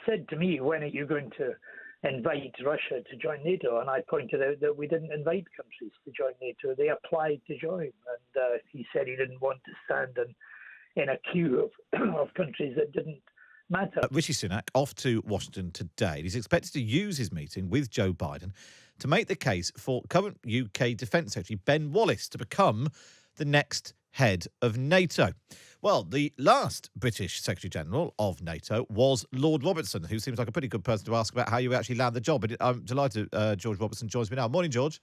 said to me, when are you going to invite Russia to join NATO? And I pointed out that we didn't invite countries to join NATO. They applied to join. And he said he didn't want to stand in a queue of countries that didn't matter. Rishi Sunak off to Washington today. He's expected to use his meeting with Joe Biden to make the case for current UK Defence Secretary Ben Wallace to become the next head of NATO. Well, the last British Secretary-General of NATO was Lord Robertson, who seems like a pretty good person to ask about how you actually land the job. But I'm delighted George Robertson joins me now. Morning, George.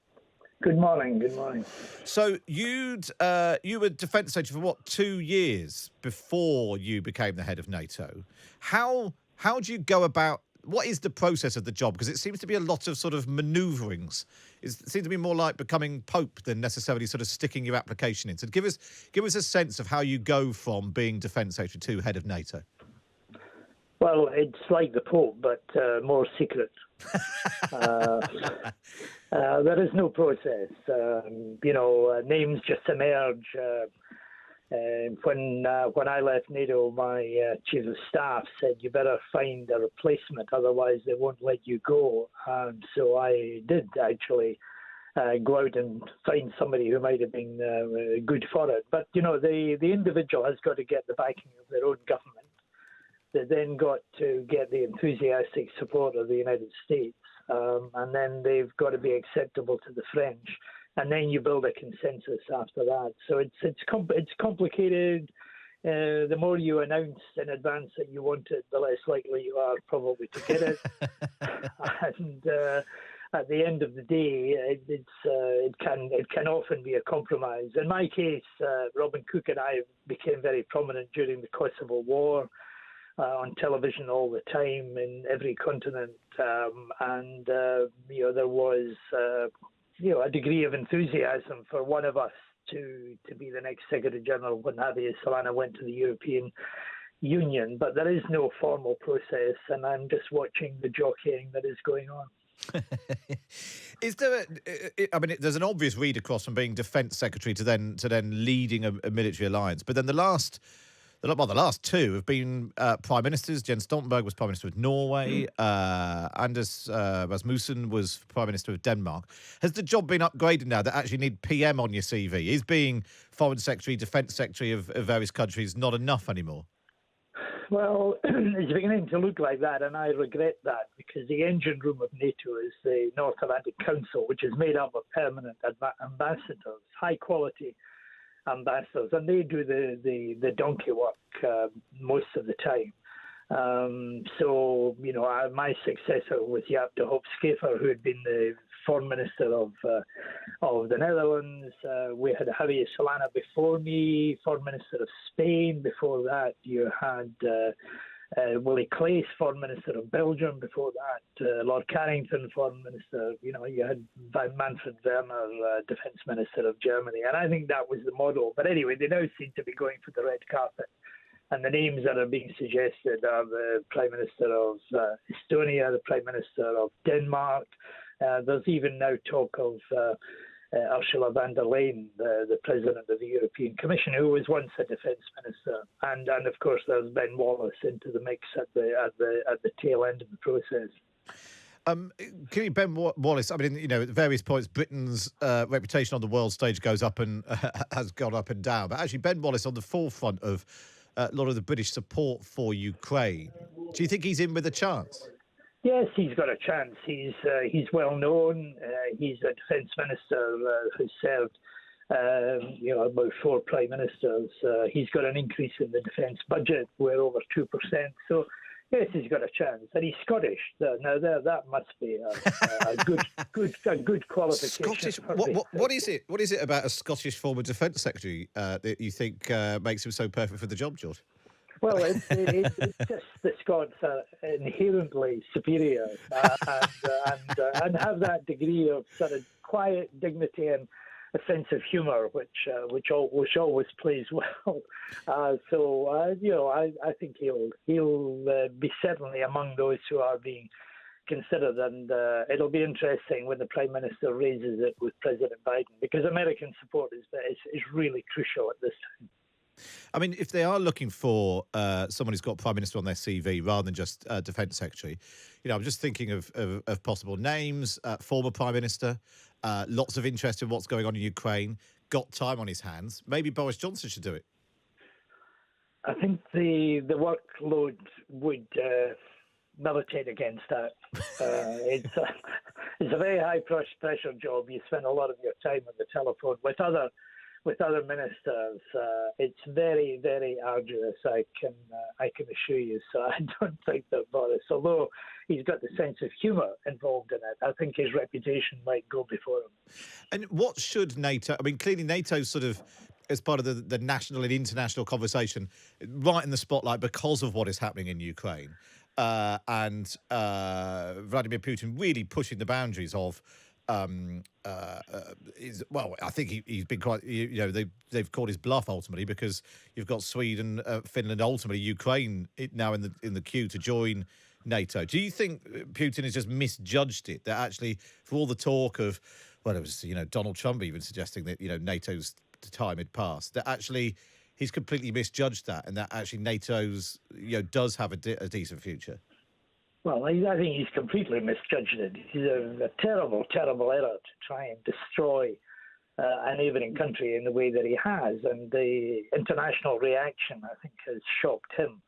Good morning. Good morning. So you were Defence Secretary for, 2 years before you became the head of NATO. How do you go about, what is the process of the job? Because it seems to be a lot of sort of manoeuvrings. It seems to be more like becoming Pope than necessarily sort of sticking your application in. So give us a sense of how you go from being Defence Secretary to head of NATO. Well, it's like the Pope, but more secret. There is no process. Names just emerge. When I left NATO, my chief of staff said, you better find a replacement, otherwise they won't let you go. So I did actually go out and find somebody who might have been good for it. But, the individual has got to get the backing of their own government. They then got to get the enthusiastic support of the United States, and then they've got to be acceptable to the French, and then you build a consensus after that. So it's complicated. The more you announce in advance that you want it, the less likely you are probably to get it. And at the end of the day, it can often be a compromise. In my case, Robin Cook and I became very prominent during the Kosovo War. On television all the time in every continent, and there was a degree of enthusiasm for one of us to be the next Secretary General when Javier Solana went to the European Union. But there is no formal process, and I'm just watching the jockeying that is going on. Is there? There's an obvious read across from being Defence Secretary to then leading a military alliance, but then the last two have been prime ministers. Jens Stoltenberg was prime minister of Norway. Anders Rasmussen was prime minister of Denmark. Has the job been upgraded now that actually need PM on your CV? Is being foreign secretary, defence secretary of various countries not enough anymore? Well, it's beginning to look like that, and I regret that, because the engine room of NATO is the North Atlantic Council, which is made up of permanent ambassadors, high-quality ambassadors, and they do the donkey work most of the time. My successor was Jaap de Hoop Scheffer, who had been the foreign minister of the Netherlands. We had Javier Solana before me, foreign minister of Spain. Before that, you had Willie Claes, foreign minister of Belgium. Before that, Lord Carrington, foreign minister. You had Manfred Werner, defence minister of Germany. And I think that was the model. But anyway, they now seem to be going for the red carpet. And the names that are being suggested are the Prime Minister of Estonia, the Prime Minister of Denmark. There's even now talk of Ursula von der Leyen, the President of the European Commission, who was once a defence minister. And of course, there's Ben Wallace into the mix at the tail end of the process. Ben Wallace, at various points, Britain's reputation on the world stage goes up and has gone up and down. But actually, Ben Wallace on the forefront of a lot of the British support for Ukraine. Do you think he's in with a chance? Yes, he's got a chance. He's well known. He's a defence minister who's served about 4 prime ministers. He's got an increase in the defence budget. We're over 2%. So yes, he's got a chance, and he's Scottish. Now that must be a good qualification. Scottish. What is it? What is it about a Scottish former defence secretary that you think makes him so perfect for the job, George? Well, it's just the Scots are inherently superior and have that degree of sort of quiet dignity and a sense of humour, which always plays well. I think he'll be certainly among those who are being considered, and it'll be interesting when the Prime Minister raises it with President Biden, because American support is really crucial at this time. I mean, if they are looking for someone who's got Prime Minister on their CV rather than just Defence Secretary, I'm just thinking of possible names. Former Prime Minister, lots of interest in what's going on in Ukraine, got time on his hands. Maybe Boris Johnson should do it. I think the workload would militate against that. It's a very high pressure job. You spend a lot of your time on the telephone with other ministers. It's very, very arduous. I can assure you. So I don't think that Boris, although he's got the sense of humour involved in it, I think his reputation might go before him. And what should NATO? I mean, clearly NATO's sort of as part of the national and international conversation, right in the spotlight because of what is happening in Ukraine. And Vladimir Putin really pushing the boundaries of I think he's been quite. They've called his bluff ultimately because you've got Sweden, Finland, ultimately Ukraine now in the queue to join NATO. Do you think Putin has just misjudged it? That actually, for all the talk of, well, it was Donald Trump even suggesting that NATO's time had passed. That actually he's completely misjudged that, and that actually NATO's does have a decent future. Well, I think he's completely misjudged it. He's a terrible, terrible error to try and destroy a neighbouring country in the way that he has. And the international reaction, I think, has shocked him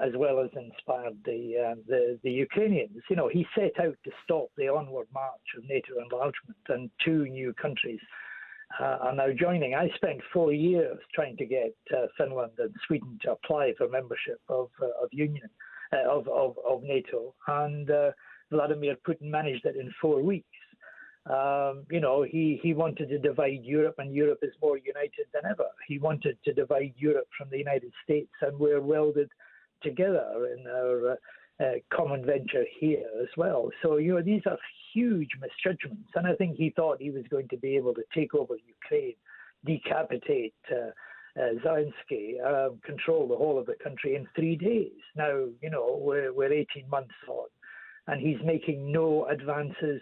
as well as inspired the Ukrainians. He set out to stop the onward march of NATO enlargement, and 2 new countries are now joining. I spent 4 years trying to get Finland and Sweden to apply for membership of Union. Of NATO, and Vladimir Putin managed it in 4 weeks. He wanted to divide Europe, and Europe is more united than ever. He wanted to divide Europe from the United States, and we're welded together in our common venture here as well. So, these are huge misjudgments, and I think he thought he was going to be able to take over Ukraine, decapitate Zelensky, control the whole of the country in 3 days. Now, we're 18 months on, and he's making no advances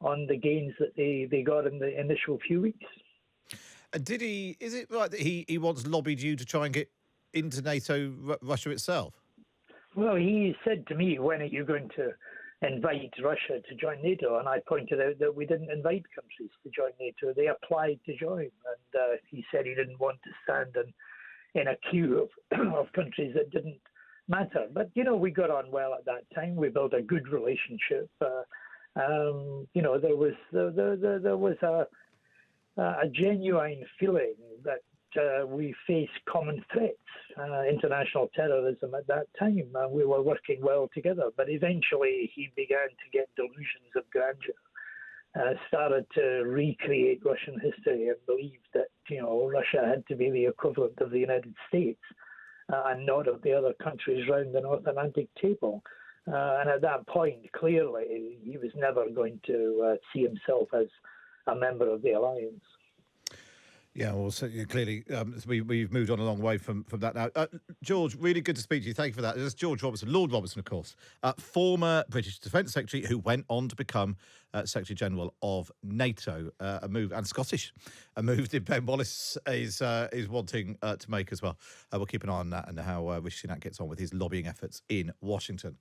on the gains that they got in the initial few weeks. Is it right that he once lobbied you to try and get into NATO, Russia itself? Well, he said to me, when are you going to invite Russia to join NATO? And I pointed out that we didn't invite countries to join NATO. They applied to join. And he said he didn't want to stand in a queue of countries that didn't matter. But, we got on well at that time. We built a good relationship. There was a genuine feeling that we faced common threats, international terrorism at that time. We were working well together, but eventually he began to get delusions of grandeur, started to recreate Russian history and believed that, Russia had to be the equivalent of the United States and not of the other countries around the North Atlantic table. And at that point, clearly, he was never going to see himself as a member of the alliance. Yeah, well, so clearly we've moved on a long way from that now. George, really good to speak to you. Thank you for that. This is George Robertson, Lord Robertson, of course, former British Defence Secretary who went on to become Secretary General of NATO. A move, and Scottish, a move that Ben Wallace is wanting to make as well. We'll keep an eye on that and how Rishi Sunak gets on with his lobbying efforts in Washington.